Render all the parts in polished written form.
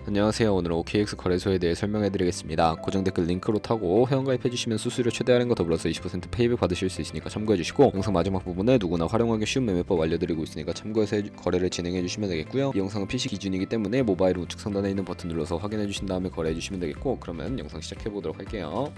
안녕하세요. 오늘은 OKX 거래소에 대해 설명해드리겠습니다. 고정 댓글 링크로 타고 회원가입해주시면 수수료 최대 할인과 더불어서 20% 페이백 받으실 수 있으니까 참고해주시고, 영상 마지막 부분에 누구나 활용하기 쉬운 매매법 알려드리고 있으니까 참고해서 거래를 진행해주시면 되겠고요. 이 영상은 PC 기준이기 때문에 모바일 우측 상단에 있는 버튼 눌러서 확인해주신 다음에 거래해주시면 되겠고, 그러면 영상 시작해보도록 할게요.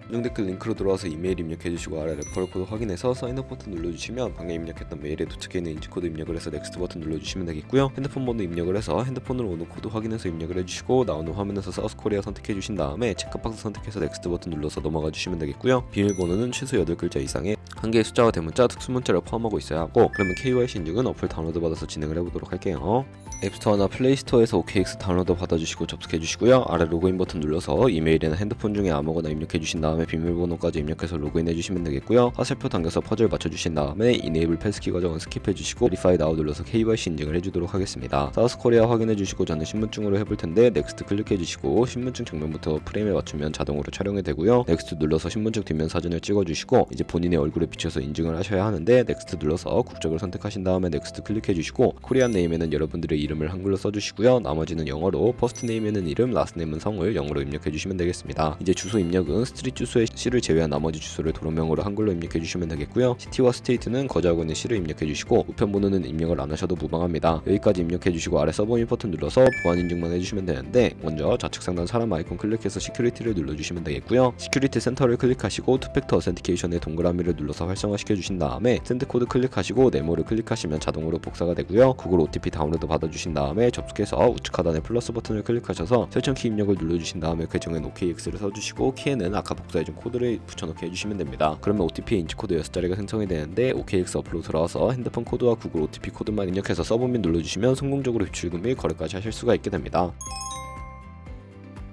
고정 댓글 링크로 들어와서 이메일 입력해주시고 아래 레퍼럴 코드 확인해서 사인업 버튼 눌러주시면 방금 입력했던 메일에 도착해있는 인증코드 입력을 해서 넥스트 버튼 눌러주시면 되겠고요. 핸드폰 번호 입력을 해서 핸드폰으로 오는 코드 확인해서 입력을 해주시고, 나오는 화면에서 사우스코리아 선택해주신 다음에 체크박스 선택해서 넥스트 버튼 눌러서 넘어가 주시면 되겠고요. 비밀번호는 최소 8글자 이상의 한 개의 숫자와 대문자, 특수문자를 포함하고 있어야 하고, 그러면 KYC 인증은 어플 다운로드 받아서 진행을 해보도록 할게요. 앱스토어나 플레이스토어에서 OKX 다운로드 받아주시고 접속해주시고요. 아래 로그인 버튼 눌러서 이메일이나 핸드폰 중에 아무거나 입력해주신 다음에 비밀번호까지 입력해서 로그인해주시면 되겠고요. 화살표 당겨서 퍼즐 맞춰주신 다음에 이네이블 패스키 과정은 스킵해주시고 Verify Now 눌러서 KYC 인증을 해주도록 하겠습니다. 사우스코리아 확인해주시고 저는 신분증으로 해볼텐데 넥스트 클릭해주시고 신분증 정면부터 프레임에 맞추면 자동으로 촬영이 되고요. 넥스트 눌러서 신분증 뒷면 사진을 찍어주시고 이제 본인의 얼굴에 비춰서 인증을 하셔야 하는데, 넥스트 눌러서 국적을 선택하신 다음에 넥스트 클릭해주시고 코리안 네임에는 여러분들의 이름을 한글로 써주시고요. 나머지는 영어로, 퍼스트 네임에는 이름, 라스트 네임은 성을 영어로 입력해주시면 되겠습니다. 이제 주소 입력은 스트릿 주소의 시를 제외한 나머지 주소를 도로명으로 한글로 입력해주시면 되겠고요. 시티와 스테이트는 거주하고 있는 시를 입력해주시고 우편번호는 입력을 안 하셔도 무방합니다. 여기까지 입력해주시고 아래 서브밋 버튼 눌러서 보안 인증만 해주시면 되는데, 먼저 좌측 상단 사람 아이콘 클릭해서 시큐리티를 눌러주시면 되겠고요. 시큐리티 센터를 클릭하시고 투팩터 어센티케이션의 동그라미를 눌러서 활성화시켜주신 다음에 샌드 코드 클릭하시고 네모를 클릭하시면 자동으로 복사가 되고요. 구글 OTP 다운로드 받아주신 다음에 접속해서 우측 하단의 플러스 버튼을 클릭하셔서 설정키 입력을 눌러주신 다음에 계정엔 OKX를 써주시고 키에는 아까 복사해준 코드를 붙여넣기 해주시면 됩니다. 그러면 OTP 인치코드 6자리가 생성이 되는데, OKX 어플로 들어와서 핸드폰 코드와 구글 OTP 코드만 입력해서 서브밋 눌러주시면 성공적으로 입출금 및 거래까지 하실 수가 있게 됩니다.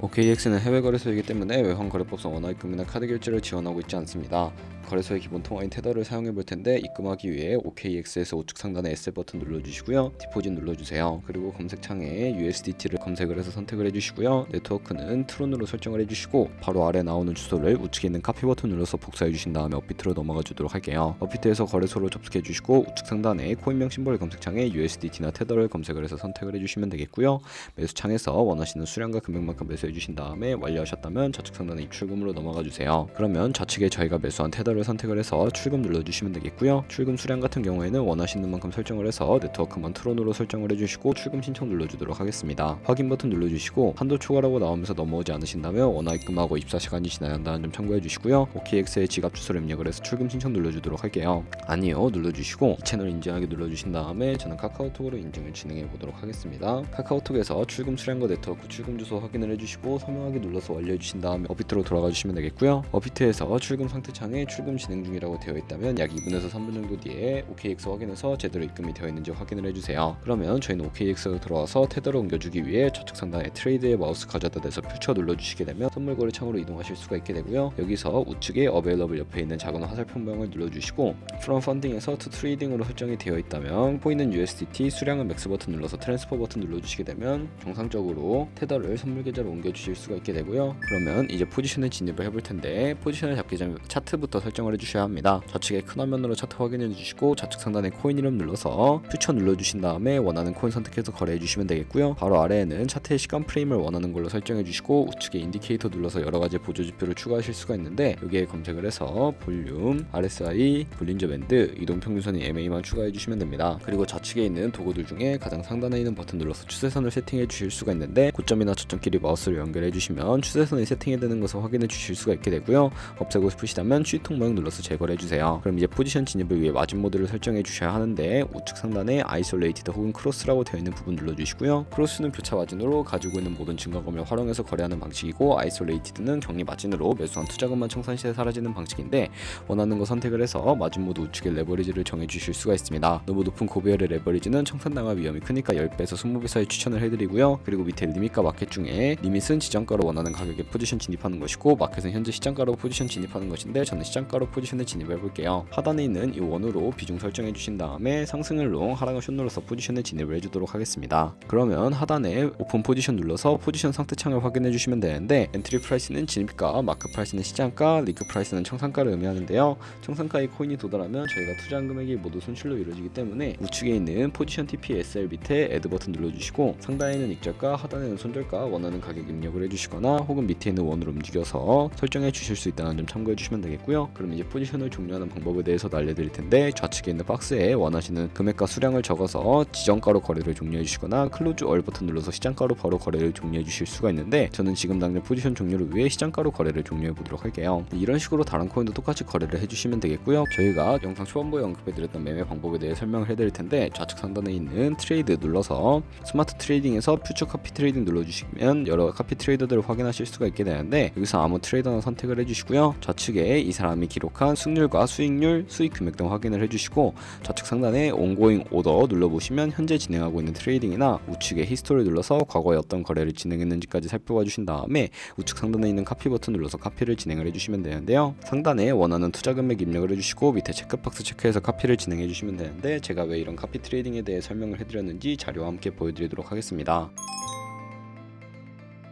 OKX는 해외 거래소이기 때문에 외환 거래법상 원화입금이나 카드 결제를 지원하고 있지 않습니다. 거래소의 기본 통화인 테더를 사용해 볼 텐데, 입금하기 위해 OKX에서 우측 상단에 에셋 버튼 눌러주시고요. 디포짓 눌러주세요. 그리고 검색창에 USDT를 검색을 해서 선택을 해주시고요. 네트워크는 트론으로 설정을 해주시고, 바로 아래 나오는 주소를 우측에 있는 카피 버튼 눌러서 복사해 주신 다음에 업비트로 넘어가 주도록 할게요. 업비트에서 거래소로 접속해 주시고 우측 상단에 코인명 심볼 검색창에 USDT나 테더를 검색을 해서 선택을 해주시면 되겠고요. 매수창에서 원하시는 수량과 금액만큼 매수해 주신 다음에 완료하셨다면 좌측 상단에 입출금으로 넘어가 주세요. 그러면 좌측에 저희가 매수한 테더를 선택을 해서 출금 눌러주시면 되겠고요. 출금 수량 같은 경우에는 원하시는 만큼 설정을 해서 네트워크만 트론으로 설정을 해주시고 출금 신청 눌러주도록 하겠습니다. 확인 버튼 눌러주시고 한도 초과라고 나오면서 넘어오지 않으신다면 원화입금하고 24시간이 지나야 한다는 점 참고해 주시고요. OKX의 지갑 주소를 입력을 해서 출금 신청 눌러주도록 할게요. 아니요 눌러주시고 이 채널 인증하기 눌러주신 다음에 저는 카카오톡으로 인증을 진행해 보도록 하겠습니다. 카카오톡에서 출금 수량과 네트워크 출금 주소 확인을 해주시고 서명하기 눌러서 완료해 주신 다음에 업비트로 돌아가 주시면 되겠고요. 업비트에서 출금 상태창에 출금 진행 중이라고 되어 있다면 약 2분에서 3분 정도 뒤에 OKX 확인해서 제대로 입금이 되어 있는지 확인을 해주세요. 그러면 저희는 OKX로 들어와서 테더를 옮겨주기 위해 좌측 상단에 트레이드에 마우스 가져다 대서 퓨처 눌러주시게 되면 선물 거래 창으로 이동하실 수가 있게 되고요. 여기서 우측에 어베일러블 옆에 있는 작은 화살표 모양을 눌러주시고 From Funding에서 To Trading으로 설정이 되어 있다면 보이는 USDT 수량은 맥스 버튼 눌러서 트랜스퍼 버튼 눌러주시게 되면 정상적으로 테더를 선물 계좌로 옮겨주실 수가 있게 되고요. 그러면 이제 포지션에 진입을 해볼 텐데, 포지션을 잡기 전에 차트부터 설정을 해주셔야 합니다. 좌측에 큰 화면으로 차트 확인해 주시고 좌측 상단에 코인 이름 눌러서 퓨처 눌러주신 다음에 원하는 코인 선택해서 거래해 주시면 되겠고요. 바로 아래에는 차트의 시간 프레임을 원하는 걸로 설정해 주시고 우측에 인디케이터 눌러서 여러 가지 보조 지표를 추가하실 수가 있는데, 여기에 검색을 해서 볼륨, RSI, 볼린저 밴드, 이동 평균선인 MA만 추가해 주시면 됩니다. 그리고 좌측에 있는 도구들 중에 가장 상단에 있는 버튼 눌러서 추세선을 세팅해 주실 수가 있는데, 고점이나 저점끼리 마우스를 연결해 주시면 추세선이 세팅이 되는 것을 확인해 주실 수가 있게 되고요. 없애고 싶으시다면 취통 모양 눌러서 제거를 해주세요. 그럼 이제 포지션 진입을 위해 마진 모드를 설정해 주셔야 하는데, 우측 상단에 아이솔레이티드 혹은 크로스라고 되어 있는 부분 눌러주시고요. 크로스는 교차 마진으로 가지고 있는 모든 증가금을 활용해서 거래하는 방식이고, 아이솔레이티드는 격리 마진으로 매수한 투자금만 청산 시에 사라지는 방식인데, 원하는 거 선택을 해서 마진 모드 우측에 레버리지를 정해 주실 수가 있습니다. 너무 높은 고배열의 레버리지는 청산당할 위험이 크니까 10배에서 20배 사이 추천을 해드리고요. 그리고 밑에 리밋과 마켓 중에 리밋 유닛은 지정가로 원하는 가격에 포지션 진입하는 것이고 마켓은 현재 시장가로 포지션 진입하는 것인데 저는 시장가로 포지션에 진입해 볼게요. 하단에 있는 이 원으로 비중 설정해 주신 다음에 상승을 롱, 하락을 숏 눌러서 포지션에 진입을 해주도록 하겠습니다. 그러면 하단에 오픈 포지션 눌러서 포지션 상태창을 확인해 주시면 되는데 엔트리 프라이스는 진입가, 마크 프라이스는 시장가, 리그 프라이스는 청산가를 의미하는데요. 청산가의 코인이 도달하면 저희가 투자한 금액이 모두 손실로 이루어지기 때문에 우측에 있는 포지션 TP SL 밑에 애드 버튼 눌러주시고 상단에는 익절가, 하단에는 손절가 원하는 가격 입력을 해주시거나 혹은 밑에 있는 원으로 움직여서 설정해 주실 수 있다는 점 참고해 주시면 되겠고요. 그럼 이제 포지션을 종료하는 방법에 대해서도 알려드릴 텐데 좌측에 있는 박스에 원하시는 금액과 수량을 적어서 지정가로 거래를 종료해 주시거나 클로즈 얼 버튼 눌러서 시장가로 바로 거래를 종료해 주실 수가 있는데 저는 지금 당장 포지션 종료를 위해 시장가로 거래를 종료해 보도록 할게요. 이런 식으로 다른 코인도 똑같이 거래를 해주시면 되겠고요. 저희가 영상 초반부에 언급해드렸던 매매 방법에 대해 설명을 해드릴 텐데 좌측 상단에 있는 트레이드 눌러서 스마트 트레이딩에서 퓨처 카피 트레이딩 눌러주시면 여러 카피 트레이더들을 확인하실 수가 있게 되는데 여기서 아무 트레이더나 선택을 해주시고요. 좌측에 이 사람이 기록한 승률과 수익률, 수익 금액 등 확인을 해주시고 좌측 상단에 온고잉 오더 눌러보시면 현재 진행하고 있는 트레이딩이나 우측에 히스토리 눌러서 과거에 어떤 거래를 진행했는지까지 살펴봐 주신 다음에 우측 상단에 있는 카피 버튼 눌러서 카피를 진행을 해주시면 되는데요. 상단에 원하는 투자 금액 입력을 해주시고 밑에 체크박스 체크해서 카피를 진행해 주시면 되는데 제가 왜 이런 카피 트레이딩에 대해 설명을 해드렸는지 자료와 함께 보여드리도록 하겠습니다.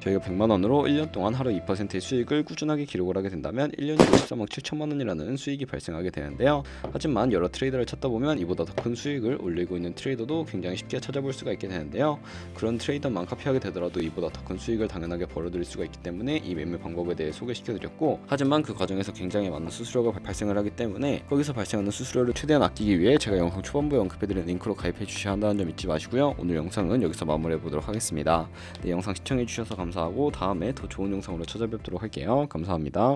저희가 100만원으로 1년 동안 하루 2%의 수익을 꾸준하게 기록을 하게 된다면 1년에 53억 7천만원이라는 수익이 발생하게 되는데요. 하지만 여러 트레이더를 찾다 보면 이보다 더 큰 수익을 올리고 있는 트레이더도 굉장히 쉽게 찾아볼 수가 있게 되는데요. 그런 트레이더만 카피하게 되더라도 이보다 더 큰 수익을 당연하게 벌어들일 수가 있기 때문에 이 매매 방법에 대해 소개시켜드렸고 하지만 그 과정에서 굉장히 많은 수수료가 발생을 하기 때문에 거기서 발생하는 수수료를 최대한 아끼기 위해 제가 영상 초반부에 언급해드린 링크로 가입해 주셔야 한다는 점 잊지 마시고요. 오늘 영상은 여기서 마무리해 보도록 하겠습니다. 네, 영상 시청해 주셔서 감사합니다. 감사하고 다음에 더 좋은 영상으로 찾아뵙도록 할게요. 감사합니다.